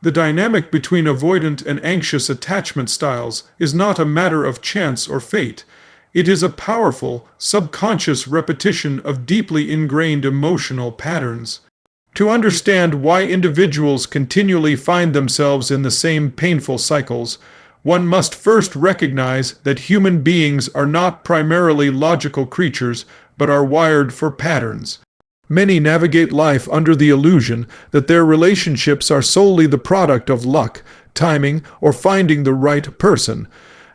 The dynamic between avoidant and anxious attachment styles is not a matter of chance or fate. It is a powerful, subconscious repetition of deeply ingrained emotional patterns. To understand why individuals continually find themselves in the same painful cycles, one must first recognize that human beings are not primarily logical creatures, but are wired for patterns. Many navigate life under the illusion that their relationships are solely the product of luck, timing, or finding the right person.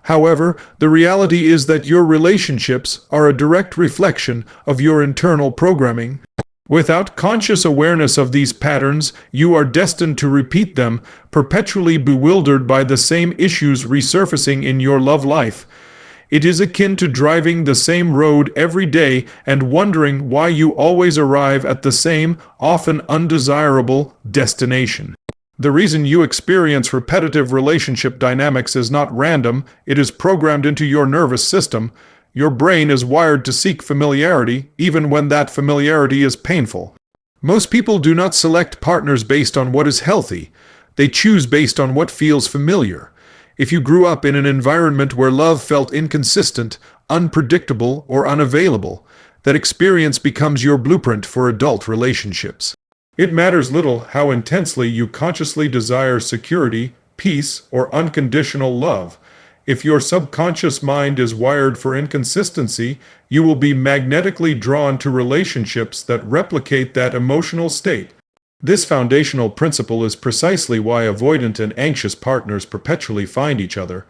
However, the reality is that your relationships are a direct reflection of your internal programming. Without conscious awareness of these patterns, you are destined to repeat them, perpetually bewildered by the same issues resurfacing in your love life. It is akin to driving the same road every day and wondering why you always arrive at the same, often undesirable, destination. The reason you experience repetitive relationship dynamics is not random, it is programmed into your nervous system. Your brain is wired to seek familiarity, even when that familiarity is painful. Most people do not select partners based on what is healthy. They choose based on what feels familiar. If you grew up in an environment where love felt inconsistent, unpredictable, or unavailable, that experience becomes your blueprint for adult relationships. It matters little how intensely you consciously desire security, peace, or unconditional love. If your subconscious mind is wired for inconsistency, you will be magnetically drawn to relationships that replicate that emotional state. This foundational principle is precisely why avoidant and anxious partners perpetually find each other.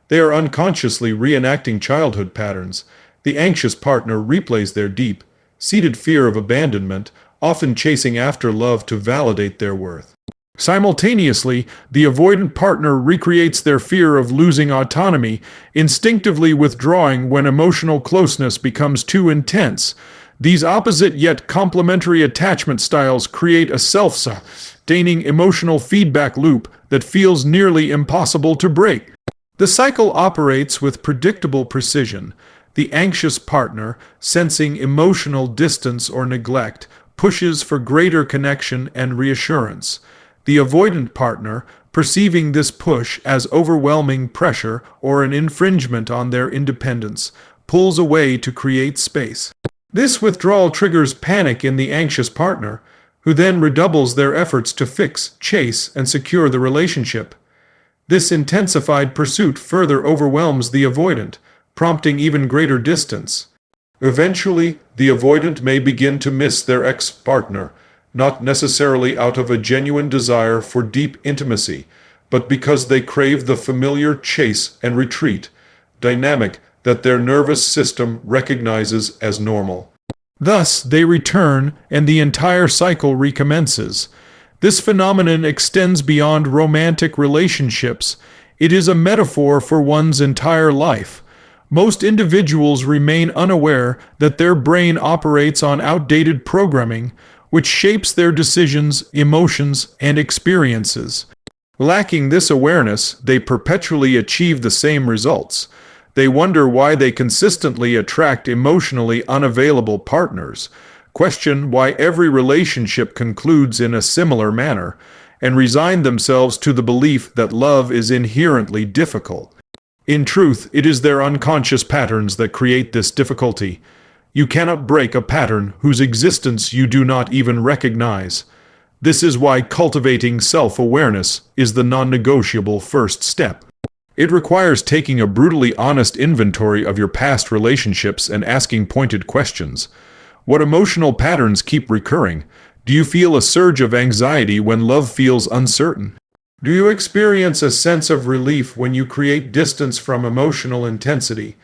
They are unconsciously reenacting childhood patterns. The anxious partner replays their deep-seated fear of abandonment, often chasing after love to validate their worth. Simultaneously, the avoidant partner recreates their fear of losing autonomy, instinctively withdrawing when emotional closeness becomes too intense. These opposite yet complementary attachment styles create a self-sustaining emotional feedback loop that feels nearly impossible to break. The cycle operates with predictable precision. The anxious partner, sensing emotional distance or neglect, pushes for greater connection and reassurance. The avoidant partner, perceiving this push as overwhelming pressure or an infringement on their independence, pulls away to create space. This withdrawal triggers panic in the anxious partner, who then redoubles their efforts to fix, chase, and secure the relationship. This intensified pursuit further overwhelms the avoidant, prompting even greater distance. Eventually, the avoidant may begin to miss their ex-partner, not necessarily out of a genuine desire for deep intimacy, but because they crave the familiar chase and retreat dynamic that their nervous system recognizes as normal. Thus, they return, and the entire cycle recommences. This phenomenon extends beyond romantic relationships. It is a metaphor for one's entire life. Most individuals remain unaware that their brain operates on outdated programming, which shapes their decisions, emotions, and experiences. Lacking this awareness, they perpetually achieve the same results. They wonder why they consistently attract emotionally unavailable partners, question why every relationship concludes in a similar manner, and resign themselves to the belief that love is inherently difficult. In truth, it is their unconscious patterns that create this difficulty. You cannot break a pattern whose existence you do not even recognize. This is why cultivating self-awareness is the non-negotiable first step. It requires taking a brutally honest inventory of your past relationships and asking pointed questions. What emotional patterns keep recurring? Do you feel a surge of anxiety when love feels uncertain? Do you experience a sense of relief when you create distance from emotional intensity?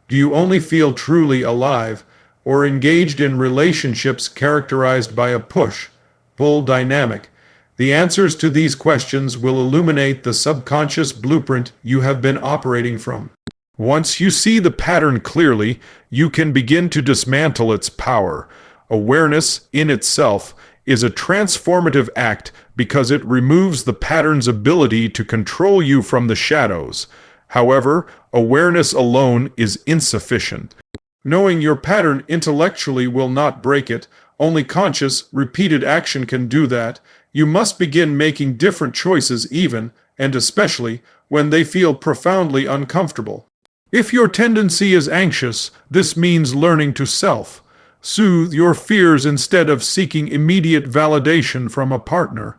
Do you only feel truly alive, or engaged in relationships characterized by a push-pull dynamic? The answers to these questions will illuminate the subconscious blueprint you have been operating from. Once you see the pattern clearly, you can begin to dismantle its power. Awareness, in itself, is a transformative act because it removes the pattern's ability to control you from the shadows. However, awareness alone is insufficient. Knowing your pattern intellectually will not break it. Only conscious, repeated action can do that. You must begin making different choices even, and especially, when they feel profoundly uncomfortable. If your tendency is anxious, this means learning to soothe your fears instead of seeking immediate validation from a partner.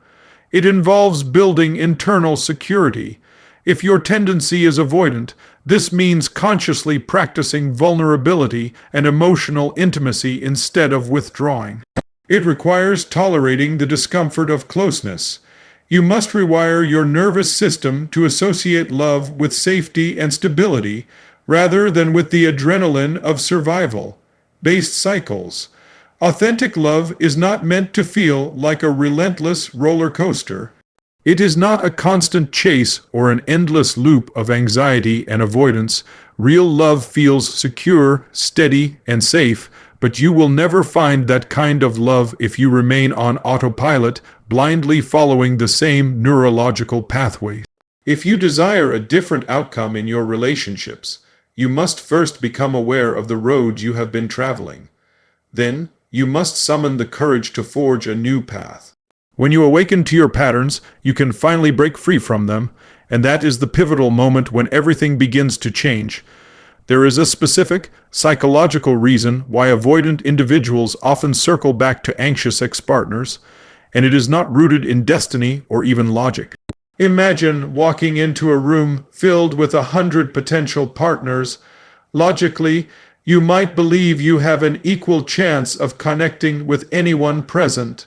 It involves building internal security. If your tendency is avoidant, this means consciously practicing vulnerability and emotional intimacy instead of withdrawing. It requires tolerating the discomfort of closeness. You must rewire your nervous system to associate love with safety and stability rather than with the adrenaline of survival-based cycles. Authentic love is not meant to feel like a relentless roller coaster. It is not a constant chase or an endless loop of anxiety and avoidance. Real love feels secure, steady, and safe, but you will never find that kind of love if you remain on autopilot, blindly following the same neurological pathways. If you desire a different outcome in your relationships, you must first become aware of the road you have been traveling. Then, you must summon the courage to forge a new path. When you awaken to your patterns, you can finally break free from them, and that is the pivotal moment when everything begins to change. There is a specific, psychological reason why avoidant individuals often circle back to anxious ex-partners, and it is not rooted in destiny or even logic. Imagine walking into a room filled with 100 potential partners. Logically, you might believe you have an equal chance of connecting with anyone present.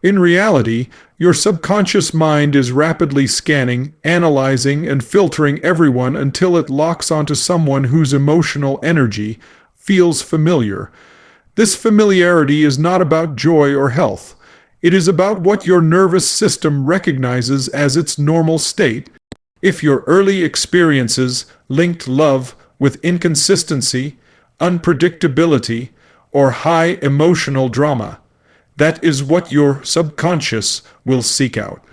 In reality, your subconscious mind is rapidly scanning, analyzing, and filtering everyone until it locks onto someone whose emotional energy feels familiar. This familiarity is not about joy or health. It is about what your nervous system recognizes as its normal state. If your early experiences linked love with inconsistency, unpredictability, or high emotional drama, that is what your subconscious will seek out.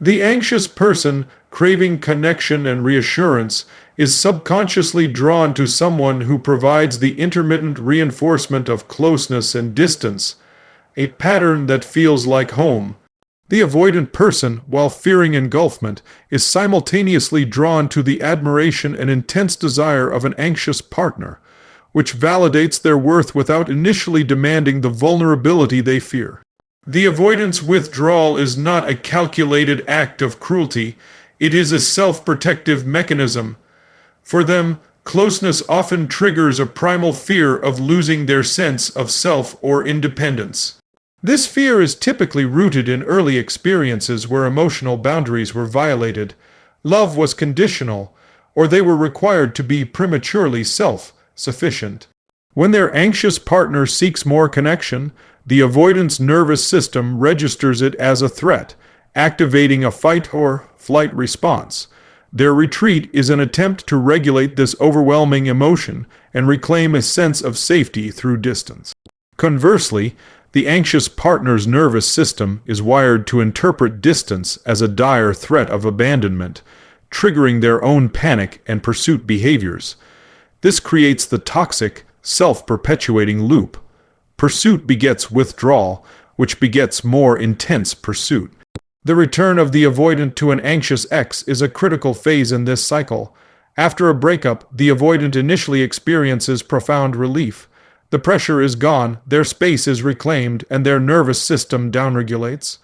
The anxious person, craving connection and reassurance, is subconsciously drawn to someone who provides the intermittent reinforcement of closeness and distance, a pattern that feels like home. The avoidant person, while fearing engulfment, is simultaneously drawn to the admiration and intense desire of an anxious partner, which validates their worth without initially demanding the vulnerability they fear. The avoidance withdrawal is not a calculated act of cruelty, it is a self-protective mechanism. For them, closeness often triggers a primal fear of losing their sense of self or independence. This fear is typically rooted in early experiences where emotional boundaries were violated, love was conditional, or they were required to be prematurely self-sufficient. When their anxious partner seeks more connection, the avoidance nervous system registers it as a threat, activating a fight or flight response. Their retreat is an attempt to regulate this overwhelming emotion and reclaim a sense of safety through distance. Conversely, the anxious partner's nervous system is wired to interpret distance as a dire threat of abandonment, triggering their own panic and pursuit behaviors. This creates the toxic, self-perpetuating loop. Pursuit begets withdrawal, which begets more intense pursuit. The return of the avoidant to an anxious ex is a critical phase in this cycle. After a breakup, the avoidant initially experiences profound relief. The pressure is gone, their space is reclaimed, and their nervous system downregulates.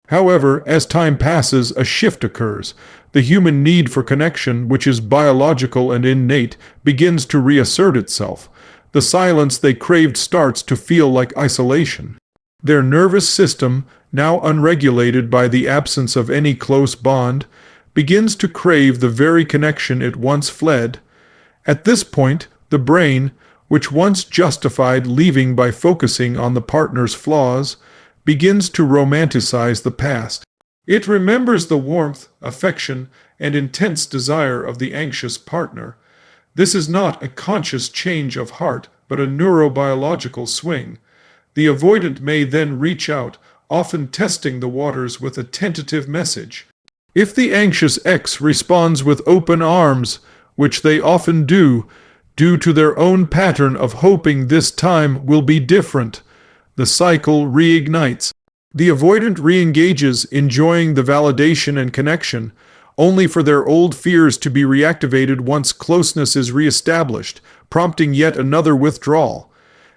However, as time passes, a shift occurs. The human need for connection, which is biological and innate, begins to reassert itself. The silence they craved starts to feel like isolation. Their nervous system, now unregulated by the absence of any close bond, begins to crave the very connection it once fled. At this point, the brain, which once justified leaving by focusing on the partner's flaws, begins to romanticize the past. It remembers the warmth, affection, and intense desire of the anxious partner. This is not a conscious change of heart, but a neurobiological swing. The avoidant may then reach out, often testing the waters with a tentative message. If the anxious ex responds with open arms, which they often do, due to their own pattern of hoping this time will be different, the cycle reignites. The avoidant re-engages, enjoying the validation and connection, only for their old fears to be reactivated once closeness is reestablished, prompting yet another withdrawal.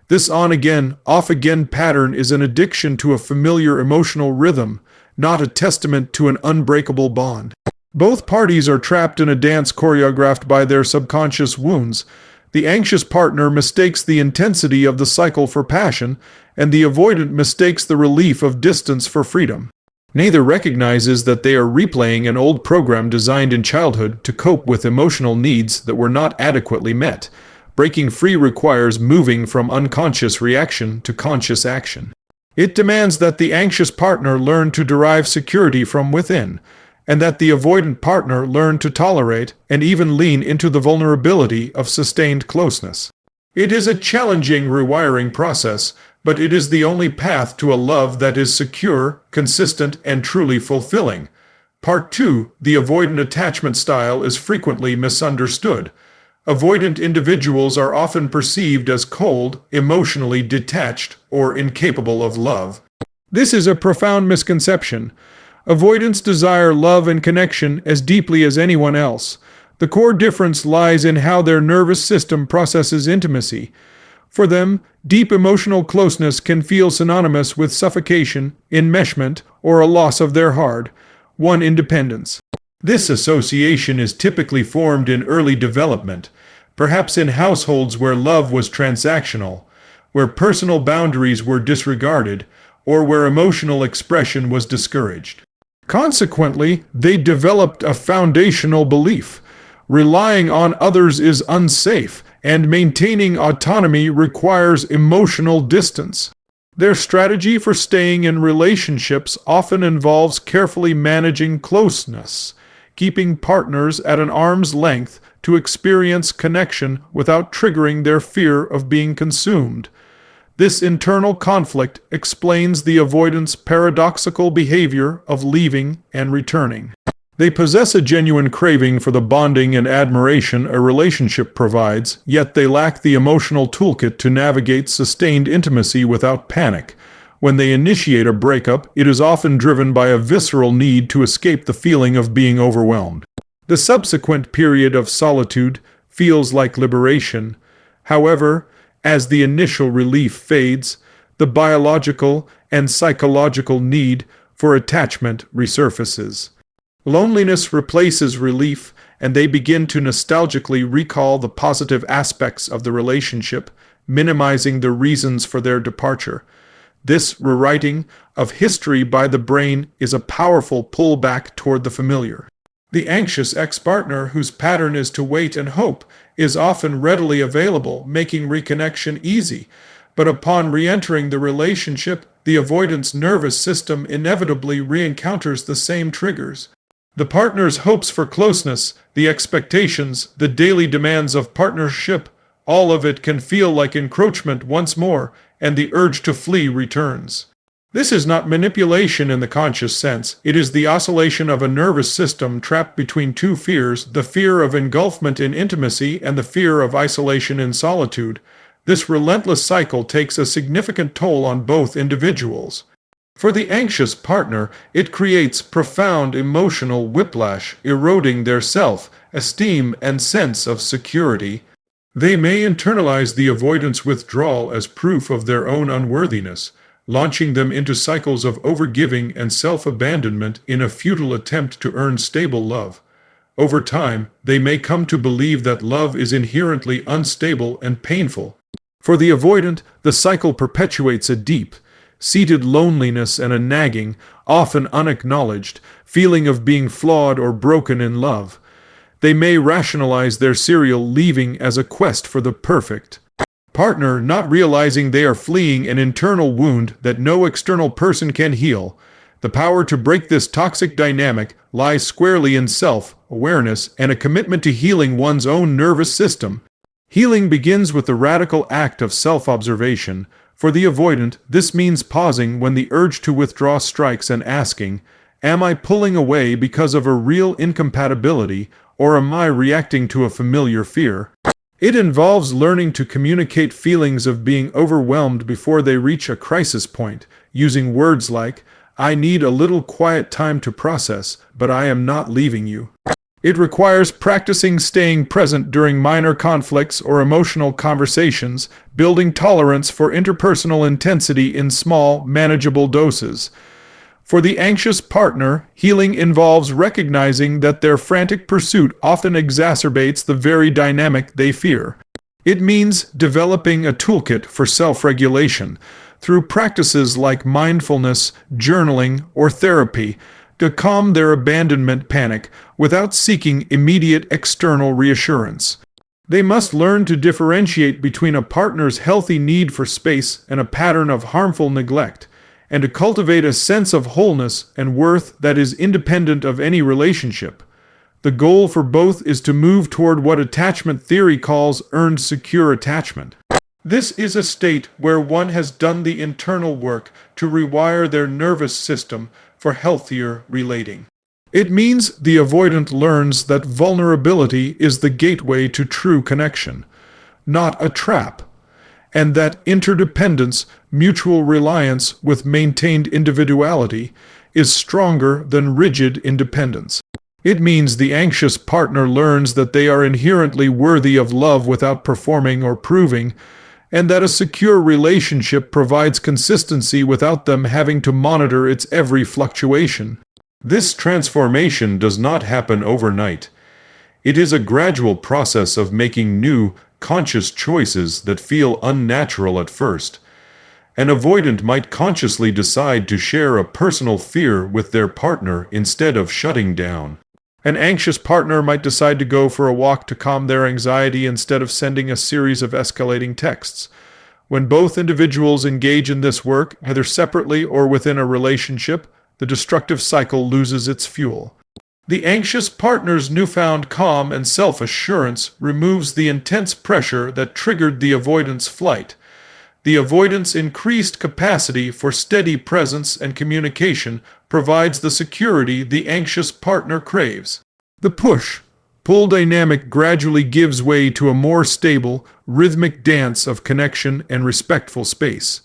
This on-again, off-again pattern is an addiction to a familiar emotional rhythm, not a testament to an unbreakable bond. Both parties are trapped in a dance choreographed by their subconscious wounds. The anxious partner mistakes the intensity of the cycle for passion, and the avoidant mistakes the relief of distance for freedom. Neither recognizes that they are replaying an old program designed in childhood to cope with emotional needs that were not adequately met. Breaking free requires moving from unconscious reaction to conscious action. It demands that the anxious partner learn to derive security from within, and that the avoidant partner learn to tolerate and even lean into the vulnerability of sustained closeness. It is a challenging rewiring process, but it is the only path to a love that is secure, consistent, and truly fulfilling. Part 2. The avoidant attachment style is frequently misunderstood. Avoidant individuals are often perceived as cold, emotionally detached, or incapable of love. This is a profound misconception. Avoidants desire love and connection as deeply as anyone else. The core difference lies in how their nervous system processes intimacy. For them, deep emotional closeness can feel synonymous with suffocation, enmeshment, or a loss of their hard-won independence. This association is typically formed in early development, perhaps in households where love was transactional, where personal boundaries were disregarded, or where emotional expression was discouraged. Consequently, they developed a foundational belief. Relying on others is unsafe, and maintaining autonomy requires emotional distance. Their strategy for staying in relationships often involves carefully managing closeness, keeping partners at an arm's length to experience connection without triggering their fear of being consumed. This internal conflict explains the avoidant's paradoxical behavior of leaving and returning. They possess a genuine craving for the bonding and admiration a relationship provides, yet they lack the emotional toolkit to navigate sustained intimacy without panic. When they initiate a breakup, it is often driven by a visceral need to escape the feeling of being overwhelmed. The subsequent period of solitude feels like liberation. However, as the initial relief fades, the biological and psychological need for attachment resurfaces. Loneliness replaces relief, and they begin to nostalgically recall the positive aspects of the relationship, minimizing the reasons for their departure. This rewriting of history by the brain is a powerful pullback toward the familiar. The anxious ex-partner, whose pattern is to wait and hope, is often readily available, making reconnection easy. But upon re-entering the relationship, the avoidant's nervous system inevitably re-encounters the same triggers. The partner's hopes for closeness, the expectations, the daily demands of partnership, all of it can feel like encroachment once more, and the urge to flee returns. This is not manipulation in the conscious sense. It is the oscillation of a nervous system trapped between two fears, the fear of engulfment in intimacy and the fear of isolation in solitude. This relentless cycle takes a significant toll on both individuals. For the anxious partner, it creates profound emotional whiplash, eroding their self-esteem and sense of security. They may internalize the avoidance withdrawal as proof of their own unworthiness, launching them into cycles of overgiving and self-abandonment in a futile attempt to earn stable love. Over time, they may come to believe that love is inherently unstable and painful. For the avoidant, the cycle perpetuates a deep-seated loneliness and a nagging, often unacknowledged, feeling of being flawed or broken in love. They may rationalize their serial leaving as a quest for the perfect partner, not realizing they are fleeing an internal wound that no external person can heal. The power to break this toxic dynamic lies squarely in self-awareness and a commitment to healing one's own nervous system. Healing begins with the radical act of self-observation. For the avoidant, this means pausing when the urge to withdraw strikes and asking, "Am I pulling away because of a real incompatibility, or am I reacting to a familiar fear?" It involves learning to communicate feelings of being overwhelmed before they reach a crisis point, using words like, "I need a little quiet time to process, but I am not leaving you." It requires practicing staying present during minor conflicts or emotional conversations, building tolerance for interpersonal intensity in small, manageable doses. For the anxious partner, healing involves recognizing that their frantic pursuit often exacerbates the very dynamic they fear. It means developing a toolkit for self-regulation through practices like mindfulness, journaling, or therapy to calm their abandonment panic without seeking immediate external reassurance. They must learn to differentiate between a partner's healthy need for space and a pattern of harmful neglect, and to cultivate a sense of wholeness and worth that is independent of any relationship. The goal for both is to move toward what attachment theory calls earned secure attachment. This is a state where one has done the internal work to rewire their nervous system for healthier relating. It means the avoidant learns that vulnerability is the gateway to true connection, not a trap, and that interdependence, mutual reliance with maintained individuality, is stronger than rigid independence. It means the anxious partner learns that they are inherently worthy of love without performing or proving, and that a secure relationship provides consistency without them having to monitor its every fluctuation. This transformation does not happen overnight. It is a gradual process of making new, conscious choices that feel unnatural at first. An avoidant might consciously decide to share a personal fear with their partner instead of shutting down. An anxious partner might decide to go for a walk to calm their anxiety instead of sending a series of escalating texts. When both individuals engage in this work, either separately or within a relationship, the destructive cycle loses its fuel. The anxious partner's newfound calm and self-assurance removes the intense pressure that triggered the avoidant's flight. The avoidant's increased capacity for steady presence and communication provides the security the anxious partner craves. The push-pull dynamic gradually gives way to a more stable, rhythmic dance of connection and respectful space.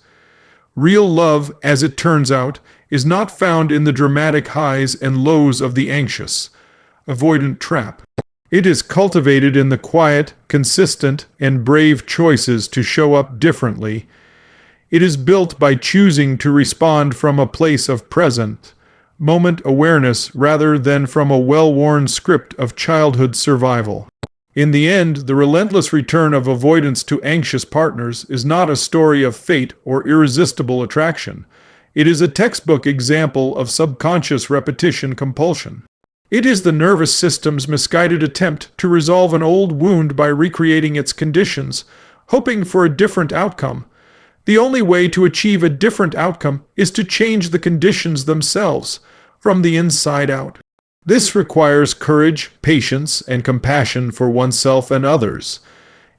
Real love, as it turns out, is not found in the dramatic highs and lows of the anxious, avoidant trap. It is cultivated in the quiet, consistent, and brave choices to show up differently. It is built by choosing to respond from a place of present, moment awareness rather than from a well-worn script of childhood survival. In the end, the relentless return of avoidance to anxious partners is not a story of fate or irresistible attraction. It is a textbook example of subconscious repetition compulsion. It is the nervous system's misguided attempt to resolve an old wound by recreating its conditions, hoping for a different outcome. The only way to achieve a different outcome is to change the conditions themselves, from the inside out. This requires courage, patience, and compassion for oneself and others.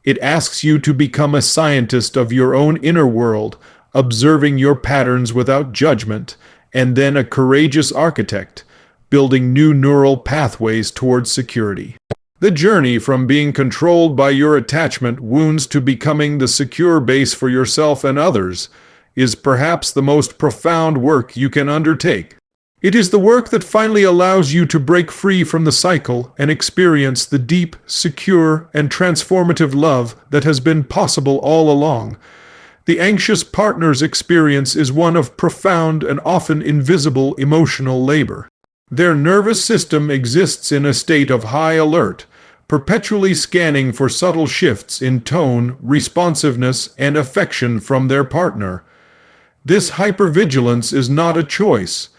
It asks you to become a scientist of your own inner world, observing your patterns without judgment, and then a courageous architect, building new neural pathways towards security. The journey from being controlled by your attachment wounds to becoming the secure base for yourself and others is perhaps the most profound work you can undertake. It is the work that finally allows you to break free from the cycle and experience the deep, secure, and transformative love that has been possible all along. The anxious partner's experience is one of profound and often invisible emotional labor. Their nervous system exists in a state of high alert, perpetually scanning for subtle shifts in tone, responsiveness, and affection from their partner. This hypervigilance is not a choice.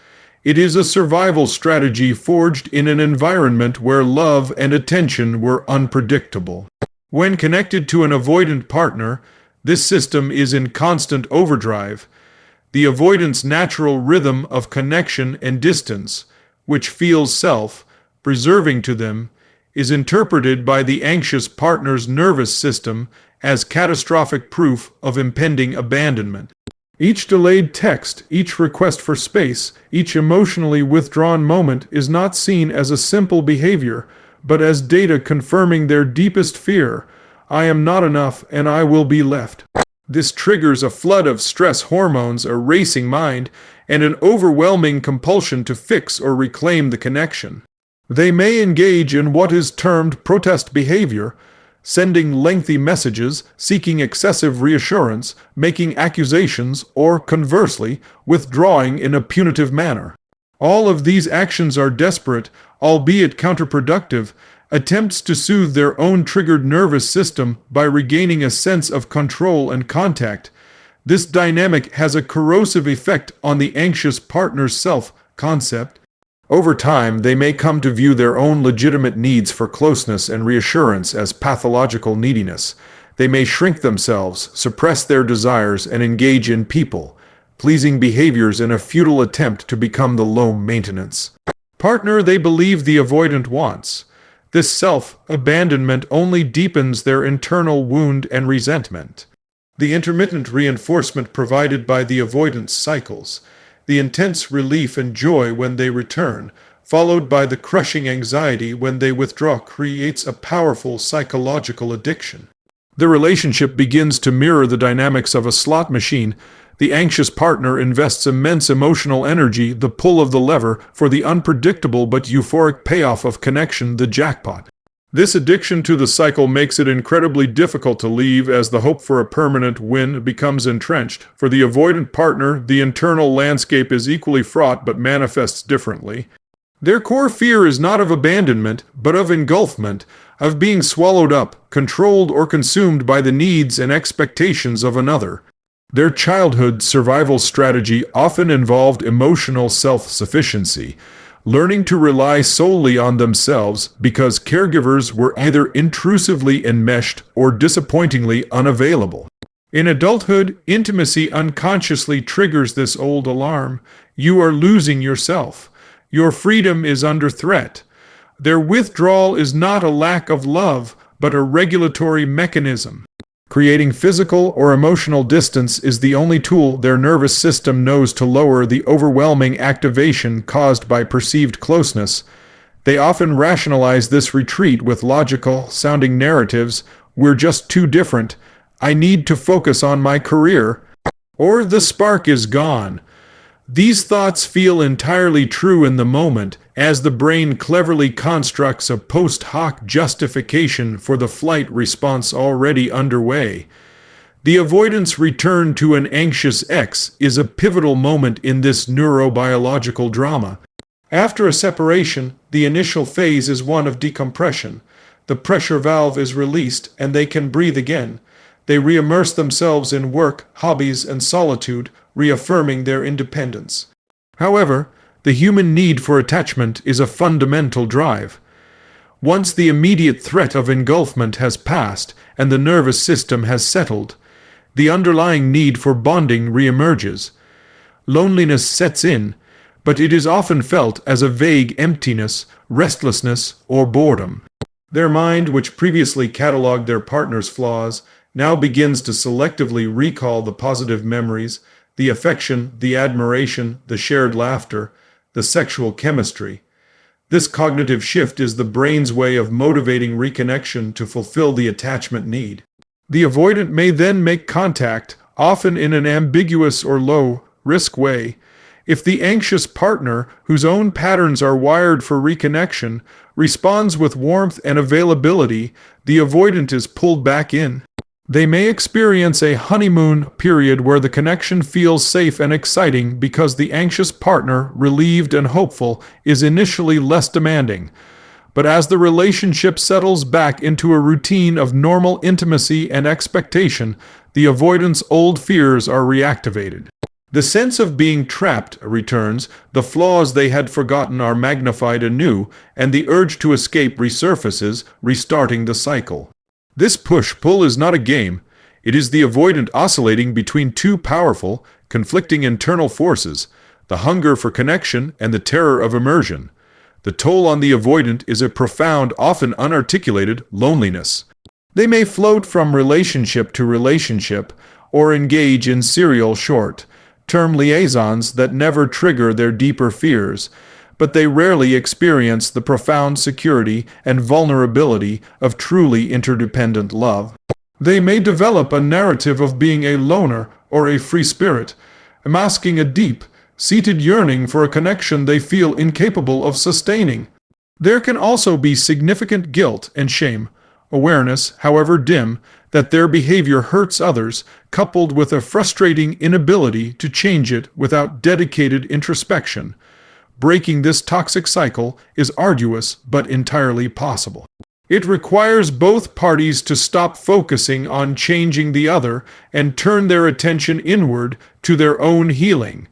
It is a survival strategy forged in an environment where love and attention were unpredictable. When connected to an avoidant partner, this system is in constant overdrive. The avoidant's natural rhythm of connection and distance, which feels self-preserving to them, is interpreted by the anxious partner's nervous system as catastrophic proof of impending abandonment. Each delayed text, each request for space, each emotionally withdrawn moment is not seen as a simple behavior, but as data confirming their deepest fear: I am not enough and I will be left. This triggers a flood of stress hormones, a racing mind, and an overwhelming compulsion to fix or reclaim the connection. They may engage in what is termed protest behavior, sending lengthy messages, seeking excessive reassurance, making accusations, or, conversely, withdrawing in a punitive manner. All of these actions are desperate, albeit counterproductive, attempts to soothe their own triggered nervous system by regaining a sense of control and contact. This dynamic has a corrosive effect on the anxious partner's self-concept. Over time, they may come to view their own legitimate needs for closeness and reassurance as pathological neediness. They may shrink themselves, suppress their desires, and engage in people-pleasing behaviors in a futile attempt to become the low-maintenance partner they believe the avoidant wants. This self-abandonment only deepens their internal wound and resentment. The intermittent reinforcement provided by the avoidance cycles, the intense relief and joy when they return, followed by the crushing anxiety when they withdraw, creates a powerful psychological addiction. The relationship begins to mirror the dynamics of a slot machine. The anxious partner invests immense emotional energy, the pull of the lever, for the unpredictable but euphoric payoff of connection, the jackpot. This addiction to the cycle makes it incredibly difficult to leave, as the hope for a permanent win becomes entrenched. For the avoidant partner, the internal landscape is equally fraught but manifests differently. Their core fear is not of abandonment, but of engulfment, of being swallowed up, controlled, or consumed by the needs and expectations of another. Their childhood survival strategy often involved emotional self-sufficiency, learning to rely solely on themselves because caregivers were either intrusively enmeshed or disappointingly unavailable. In adulthood, intimacy unconsciously triggers this old alarm. You are losing yourself. Your freedom is under threat. Their withdrawal is not a lack of love, but a regulatory mechanism. Creating physical or emotional distance is the only tool their nervous system knows to lower the overwhelming activation caused by perceived closeness. They often rationalize this retreat with logical-sounding narratives: "We're just too different," "I need to focus on my career," or "the spark is gone." These thoughts feel entirely true in the moment, as the brain cleverly constructs a post hoc justification for the flight response already underway. The avoidance return to an anxious ex is a pivotal moment in this neurobiological drama. After a separation, the initial phase is one of decompression. The pressure valve is released, and they can breathe again. They reimmerse themselves in work, hobbies, and solitude, reaffirming their independence. However, the human need for attachment is a fundamental drive. Once the immediate threat of engulfment has passed and the nervous system has settled, the underlying need for bonding reemerges. Loneliness sets in, but it is often felt as a vague emptiness, restlessness, or boredom. Their mind, which previously catalogued their partner's flaws, now begins to selectively recall the positive memories, the affection, the admiration, the shared laughter, the sexual chemistry. This cognitive shift is the brain's way of motivating reconnection to fulfill the attachment need. The avoidant may then make contact, often in an ambiguous or low-risk way. If the anxious partner, whose own patterns are wired for reconnection, responds with warmth and availability, the avoidant is pulled back in. They may experience a honeymoon period where the connection feels safe and exciting because the anxious partner, relieved and hopeful, is initially less demanding. But as the relationship settles back into a routine of normal intimacy and expectation, the avoidant's old fears are reactivated. The sense of being trapped returns, the flaws they had forgotten are magnified anew, and the urge to escape resurfaces, restarting the cycle. This push-pull is not a game. It is the avoidant oscillating between two powerful, conflicting internal forces, the hunger for connection and the terror of immersion. The toll on the avoidant is a profound, often unarticulated loneliness. They may float from relationship to relationship or engage in serial short-term liaisons that never trigger their deeper fears, but they rarely experience the profound security and vulnerability of truly interdependent love. They may develop a narrative of being a loner or a free spirit, masking a deep, seated yearning for a connection they feel incapable of sustaining. There can also be significant guilt and shame, awareness, however dim, that their behavior hurts others, coupled with a frustrating inability to change it without dedicated introspection. Breaking this toxic cycle is arduous but entirely possible. It requires both parties to stop focusing on changing the other and turn their attention inward to their own healing.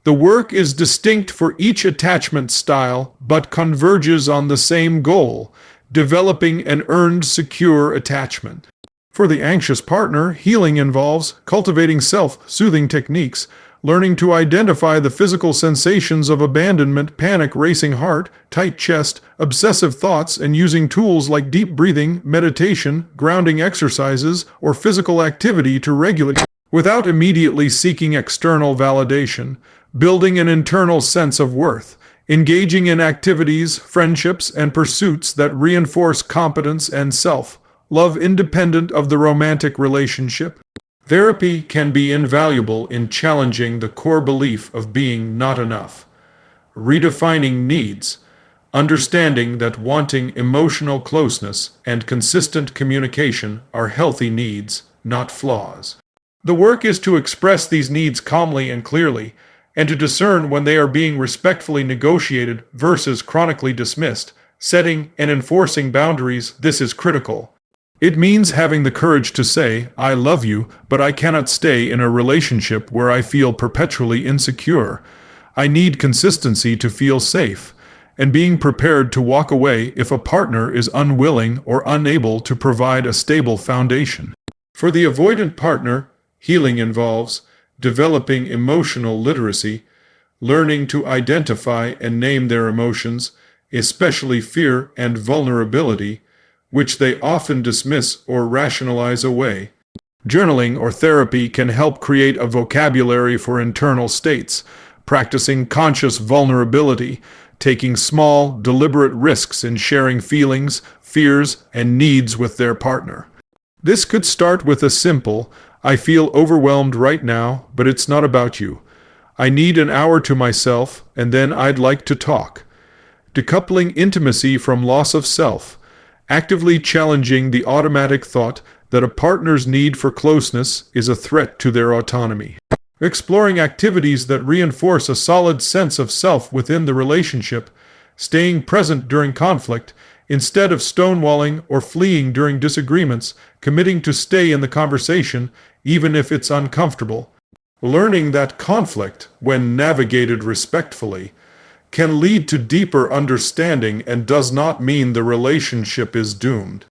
The work is distinct for each attachment style but converges on the same goal: developing an earned, secure attachment. For the anxious partner, healing involves cultivating self-soothing techniques, learning to identify the physical sensations of abandonment, panic, racing heart, tight chest, obsessive thoughts, and using tools like deep breathing, meditation, grounding exercises, or physical activity to regulate, without immediately seeking external validation, building an internal sense of worth, engaging in activities, friendships, and pursuits that reinforce competence and self-love independent of the romantic relationship. Therapy can be invaluable in challenging the core belief of being not enough, redefining needs, understanding that wanting emotional closeness and consistent communication are healthy needs, not flaws. The work is to express these needs calmly and clearly, and to discern when they are being respectfully negotiated versus chronically dismissed. Setting and enforcing boundaries, this is critical. It means having the courage to say, "I love you, but I cannot stay in a relationship where I feel perpetually insecure. I need consistency to feel safe," and being prepared to walk away if a partner is unwilling or unable to provide a stable foundation. For the avoidant partner, healing involves developing emotional literacy, learning to identify and name their emotions, especially fear and vulnerability, which they often dismiss or rationalize away. Journaling or therapy can help create a vocabulary for internal states, practicing conscious vulnerability, taking small, deliberate risks in sharing feelings, fears, and needs with their partner. This could start with a simple, "I feel overwhelmed right now, but it's not about you. I need an hour to myself, and then I'd like to talk." Decoupling intimacy from loss of self, actively challenging the automatic thought that a partner's need for closeness is a threat to their autonomy. Exploring activities that reinforce a solid sense of self within the relationship, staying present during conflict, instead of stonewalling or fleeing during disagreements, committing to stay in the conversation even if it's uncomfortable. Learning that conflict, when navigated respectfully, can lead to deeper understanding and does not mean the relationship is doomed.